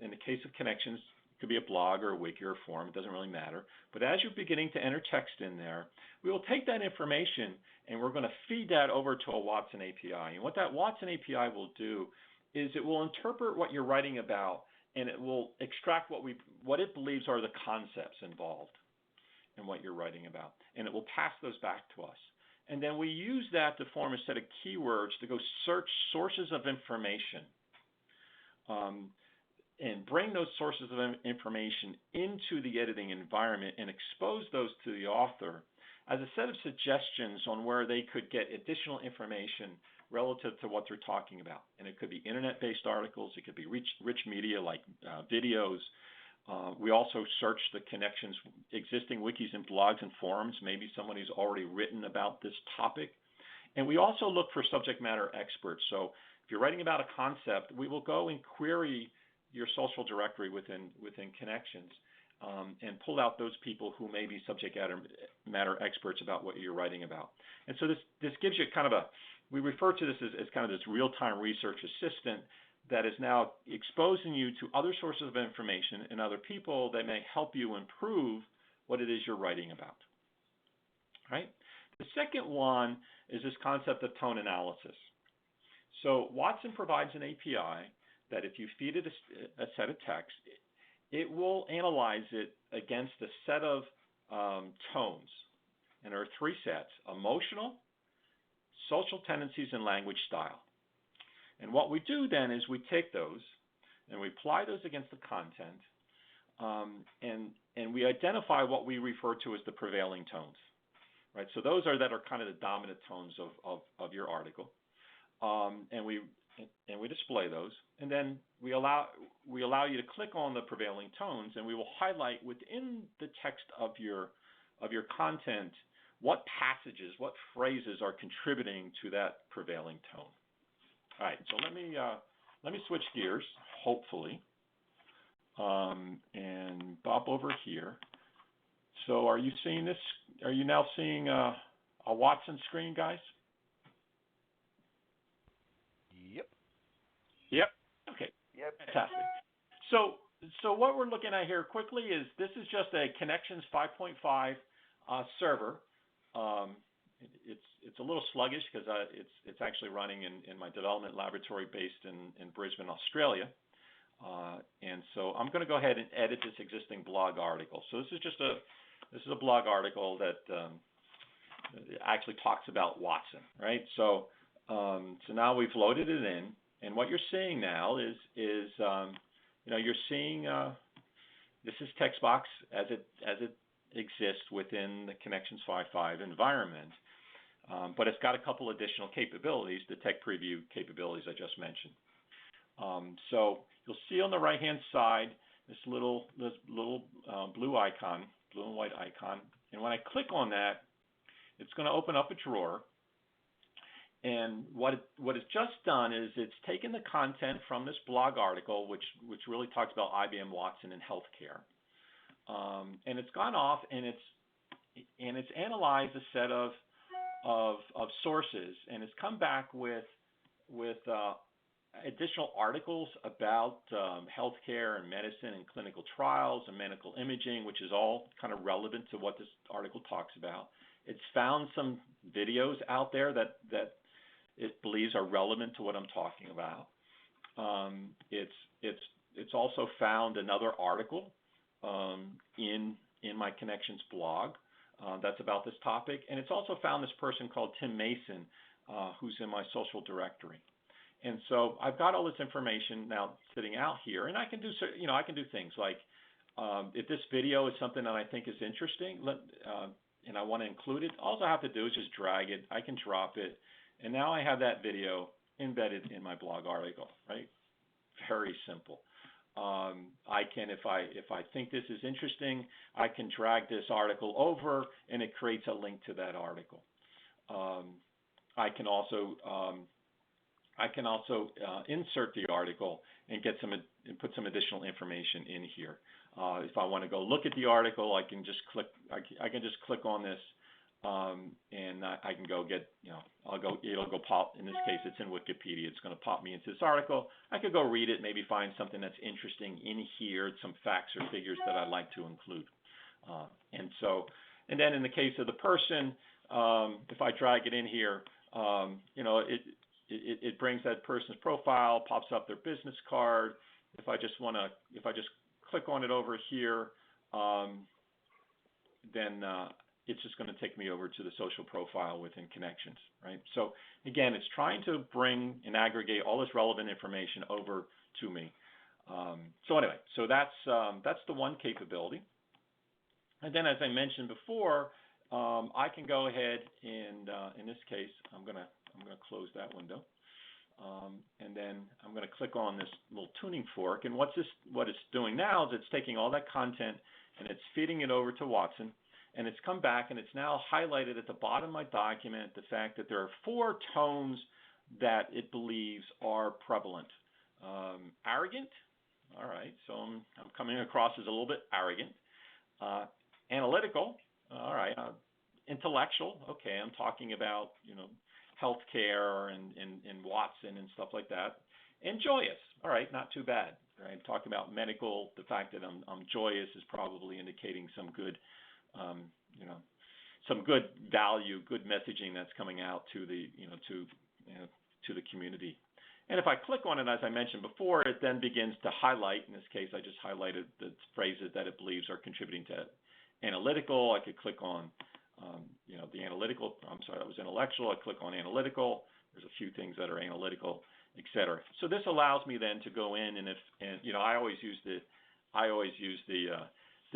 in the case of Connections, It could be a blog or a wiki or a forum. It doesn't really matter. But as you're beginning to enter text in there, we will take that information and we're going to feed that over to a Watson API. And what that Watson API will do is it will interpret what you're writing about, and it will extract what it believes are the concepts involved in what you're writing about. And it will pass those back to us. And then we use that to form a set of keywords to go search sources of information and bring those sources of information into the editing environment and expose those to the author as a set of suggestions on where they could get additional information relative to what they're talking about. And it could be internet-based articles. It could be rich media like videos. We also search the connections, existing wikis and blogs and forums. Maybe somebody's already written about this topic. And we also look for subject matter experts. So if you're writing about a concept, we will go and query your social directory within Connections and pull out those people who may be subject matter experts about what you're writing about. And so this gives you kind of we refer to this as kind of this real-time research assistant that is now exposing you to other sources of information and other people that may help you improve what it is you're writing about. Right? The second one is this concept of tone analysis. So Watson provides an API that if you feed it a set of text, it will analyze it against a set of tones. And there are three sets: emotional, social tendencies, and language style. And what we do then is we take those and we apply those against the content, and we identify what we refer to as the prevailing tones. Right? So those that are kind of the dominant tones of your article. And we display those, and then we allow you to click on the prevailing tones, and we will highlight within the text of your content what passages, what phrases are contributing to that prevailing tone. All right, so let me switch gears, hopefully, and bop over here. So are you seeing this? Are you now seeing a Watson screen, guys? Yep. Okay. Yep. Fantastic. So what we're looking at here quickly is this is just a Connections 5.5 server. It's a little sluggish because it's actually running in my development laboratory based in Brisbane, Australia. And so I'm going to go ahead and edit this existing blog article. So this is a blog article that actually talks about Watson, right? So now we've loaded it in. And what you're seeing now is you're seeing this is text box as it exists within the Connections 5.5 environment, but it's got a couple additional capabilities, the tech preview capabilities I just mentioned. So you'll see on the right-hand side this little blue icon, blue and white icon, and when I click on that, it's going to open up a drawer. And what it's just done is it's taken the content from this blog article, which really talks about IBM Watson in healthcare, and it's gone off and it's analyzed a set of sources, and it's come back with additional articles about healthcare and medicine and clinical trials and medical imaging, which is all kind of relevant to what this article talks about. It's found some videos out there that it believes are relevant to what I'm talking about. It's also found another article in my Connections blog that's about this topic, and it's also found this person called Tim Mason, who's in my social directory. And so I've got all this information now sitting out here, and I can do things like if this video is something that I think is interesting, and I want to include it, all I have to do is just drag it. I can drop it. And now I have that video embedded in my blog article, right? Very simple. I can, if I think this is interesting, I can drag this article over, and it creates a link to that article. I can also insert the article and put some additional information in here. If I want to go look at the article, I can just click on this and I can go get, it'll go pop, in this case it's in Wikipedia, it's going to pop me into this article. I could go read it, maybe find something that's interesting in here, some facts or figures that I'd like to include. And then in the case of the person, if I drag it in here, it brings that person's profile, pops up their business card. If I just click on it over here, then it's just going to take me over to the social profile within Connections, right? So again, it's trying to bring and aggregate all this relevant information over to me. So that's the one capability. And then, as I mentioned before, I can go ahead and in this case, I'm gonna close that window, and then I'm gonna click on this little tuning fork. And what it's doing now is it's taking all that content and it's feeding it over to Watson, and it's come back and it's now highlighted at the bottom of my document the fact that there are 4 tones that it believes are prevalent. Arrogant, all right, so I'm coming across as a little bit arrogant. Analytical, all right. Intellectual, okay, I'm talking about, healthcare and Watson and stuff like that. And joyous, all right, not too bad. Right? I'm talking about medical. The fact that I'm joyous is probably indicating some good, some good value, good messaging that's coming out to the, to the community. And if I click on it, as I mentioned before, it then begins to highlight. In this case, I just highlighted the phrases that it believes are contributing to analytical. I could click on, the analytical. I'm sorry, that was intellectual. I click on analytical. There's a few things that are analytical, et cetera. So this allows me then to go in and I always use the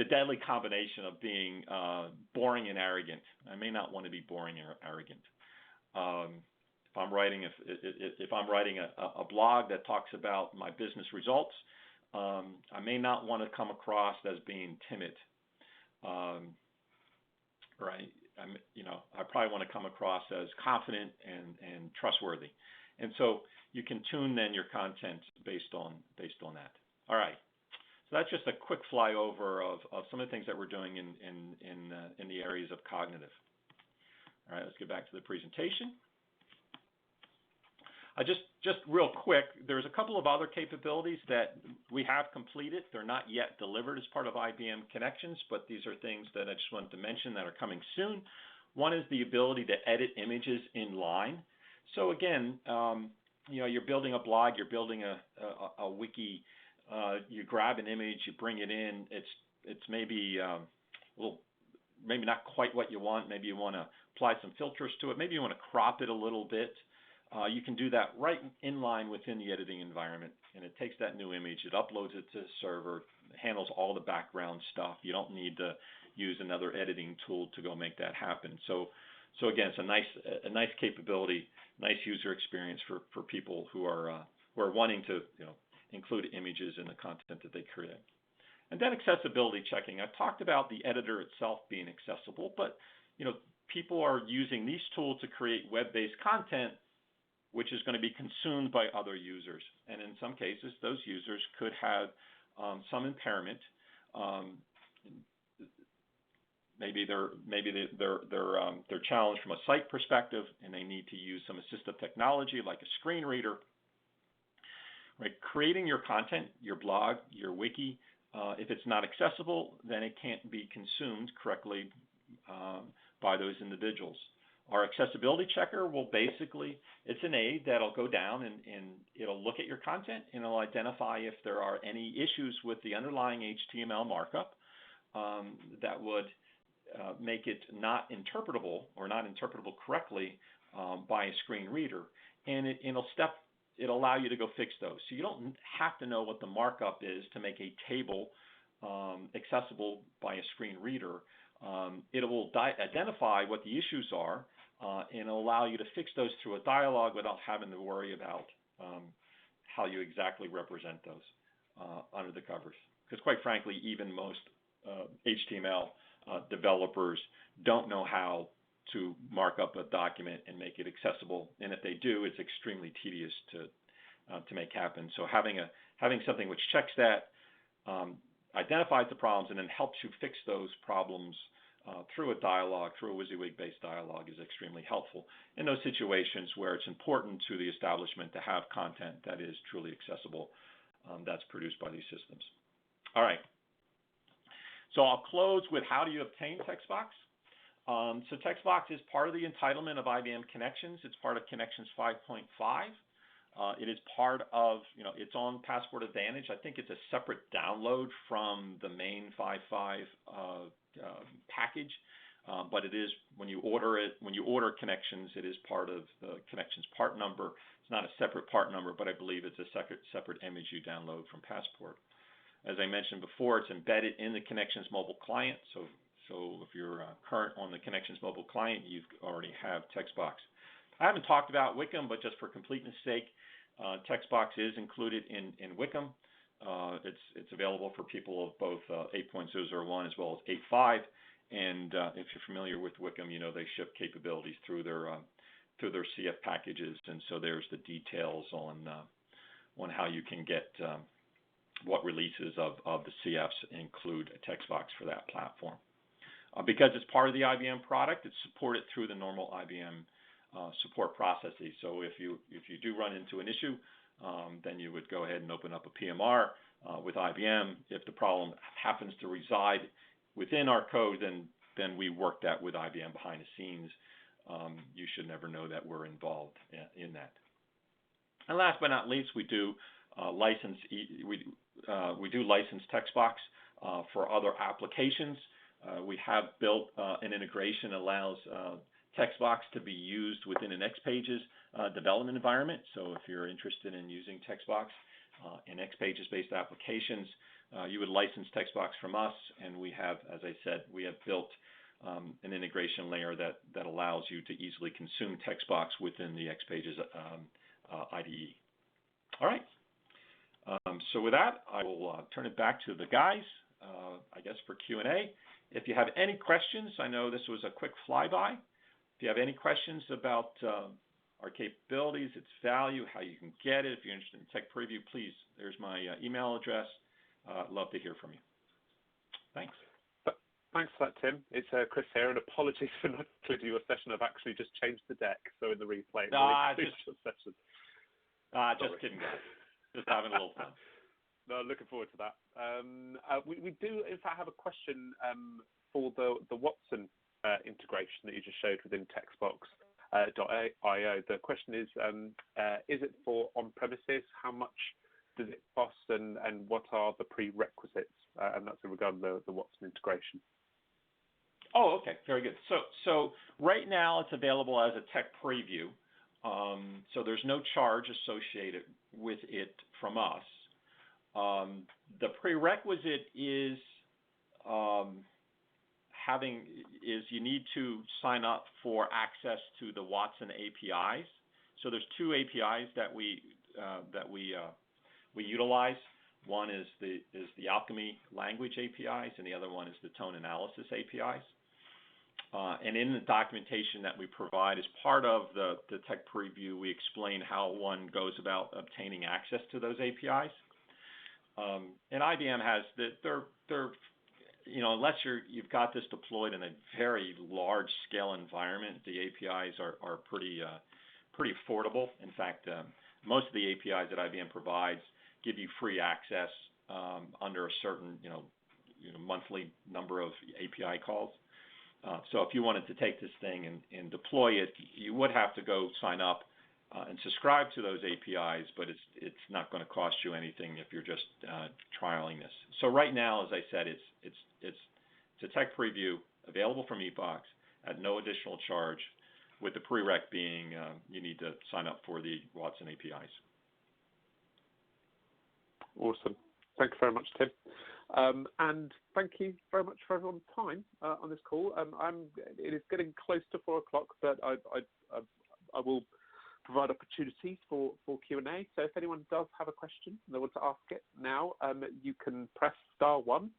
deadly combination of being boring and arrogant. I may not want to be boring or arrogant. If I'm writing a blog that talks about my business results, I may not want to come across as being timid. Right? I probably want to come across as confident and trustworthy. And so you can tune then your content based on that. All right. So that's just a quick flyover of some of the things that we're doing in the areas of cognitive. All right, let's get back to the presentation. Just real quick, there's a couple of other capabilities that we have completed. They're not yet delivered as part of IBM Connections, but these are things that I just wanted to mention that are coming soon. One is the ability to edit images in line. So again, you're building a blog, you're building a wiki. You grab an image, you bring it in. It's maybe maybe not quite what you want. Maybe you want to apply some filters to it. Maybe you want to crop it a little bit. You can do that right in line within the editing environment, and it takes that new image, it uploads it to the server, handles all the background stuff. You don't need to use another editing tool to go make that happen. So again, it's a nice capability, nice user experience for people who are wanting to include images in the content that they create. And then accessibility checking. I've talked about the editor itself being accessible, but people are using these tools to create web-based content, which is going to be consumed by other users. And in some cases, those users could have some impairment. Maybe they're challenged from a sight perspective, and they need to use some assistive technology like a screen reader. Right? Creating your content, your blog, your wiki, if it's not accessible, then it can't be consumed correctly by those individuals. Our accessibility checker will basically, it's an aid that'll go down and it'll look at your content and it'll identify if there are any issues with the underlying HTML markup that would make it not interpretable or not interpretable correctly by a screen reader. And it'll allow you to go fix those. So you don't have to know what the markup is to make a table accessible by a screen reader. It will identify what the issues are, and it'll allow you to fix those through a dialogue without having to worry about how you exactly represent those under the covers. Because quite frankly, even most HTML developers don't know how to mark up a document and make it accessible. And if they do, it's extremely tedious to make happen. So having something which checks that, identifies the problems, and then helps you fix those problems through a dialogue, through a WYSIWYG-based dialogue, is extremely helpful in those situations where it's important to the establishment to have content that is truly accessible that's produced by these systems. All right. So I'll close with how do you obtain TextBox? So TextBox is part of the entitlement of IBM Connections. It's part of Connections 5.5. It is part of, it's on Passport Advantage. I think it's a separate download from the main 5.5 package, but it is, when you order Connections, it is part of the Connections part number. It's not a separate part number, but I believe it's a separate image you download from Passport. As I mentioned before, it's embedded in the Connections mobile client. So if you're current on the Connections mobile client, you already have TextBox. I haven't talked about Wickham, but just for completeness sake, TextBox is included in Wickham. It's available for people of both 8.001 as well as 8.5. And if you're familiar with Wickham, they ship capabilities through their CF packages, and so there's the details on how you can get what releases of the CFs include a TextBox for that platform. Because it's part of the IBM product, it's supported through the normal IBM support processes. So if you do run into an issue, then you would go ahead and open up a PMR with IBM. If the problem happens to reside within our code, then we work that with IBM behind the scenes. You should never know that we're involved in that. And last but not least, we do license TextBox for other applications. We have built an integration that allows TextBox to be used within an XPages development environment. So if you're interested in using TextBox in XPages-based applications, you would license TextBox from us, and we have, as I said, we have built an integration layer that allows you to easily consume TextBox within the XPages IDE. All right. So with that, I will turn it back to the guys, I guess, for Q&A. If you have any questions, I know this was a quick flyby. If you have any questions about our capabilities, its value, how you can get it, if you're interested in Tech Preview, please, there's my email address. I'd love to hear from you. Thanks. Thanks for that, Tim. It's Chris here, and apologies for not including your session. I've actually just changed the deck, so in the replay. Just kidding, guys. Just having a little fun. No, looking forward to that. We do, in fact, have a question for the Watson integration that you just showed within textbox.io. The question is it for on-premises? How much does it cost, and what are the prerequisites? And that's in regard to the Watson integration. Oh, okay, very good. So right now it's available as a tech preview. So there's no charge associated with it from us. The prerequisite is you need to sign up for access to the Watson APIs. So there's two APIs that we utilize. One is the Alchemy language APIs, and the other one is the tone analysis APIs. And in the documentation that we provide as part of the tech preview, we explain how one goes about obtaining access to those APIs. And IBM has unless you've got this deployed in a very large scale environment, the APIs are pretty affordable. In fact, most of the APIs that IBM provides give you free access under a certain monthly number of API calls. So if you wanted to take this thing and deploy it, you would have to go sign up and subscribe to those APIs, but it's not going to cost you anything if you're just trialing this. So right now, as I said, it's a tech preview available from Ephox at no additional charge, with the prereq being you need to sign up for the Watson APIs. Awesome. Thank you very much, Tim. And thank you very much for everyone's time on this call. It is getting close to 4 o'clock, but I will provide opportunities for Q&A. So if anyone does have a question and they want to ask it now, you can press *1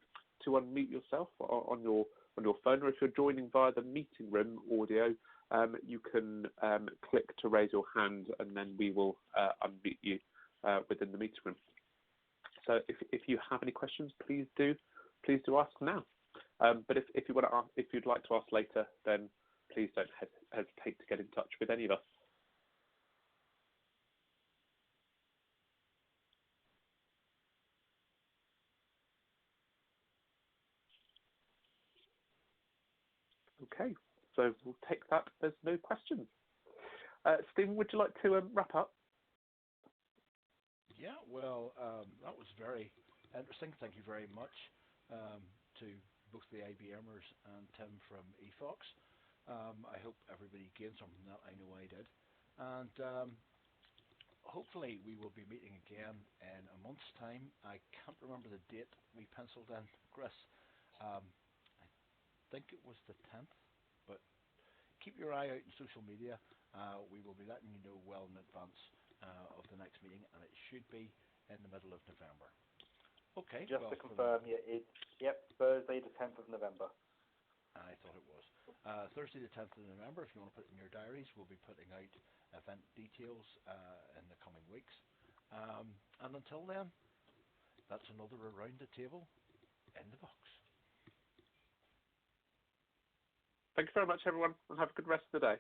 to unmute yourself on your phone, or if you're joining via the meeting room audio, you can click to raise your hand, and then we will unmute you within the meeting room. So if you have any questions, please do ask now. But if you'd like to ask later, then please don't hesitate to get in touch with any of us. Okay, so we'll take that as no questions. Stephen, would you like to wrap up? Yeah, well, that was very interesting. Thank you very much to both the IBMers and Tim from Ephox. I hope everybody gained something that I know I did. And hopefully we will be meeting again in a month's time. I can't remember the date we penciled in, Chris. I think it was the 10th, but keep your eye out on social media. We will be letting you know well in advance of the next meeting, and it should be in the middle of November. Okay. Just to confirm, yep, Thursday the 10th of November. I thought it was. Thursday the 10th of November, if you want to put it in your diaries, we'll be putting out event details in the coming weeks. And until then, that's another Around the Table in the box. Thank you very much, everyone, and have a good rest of the day.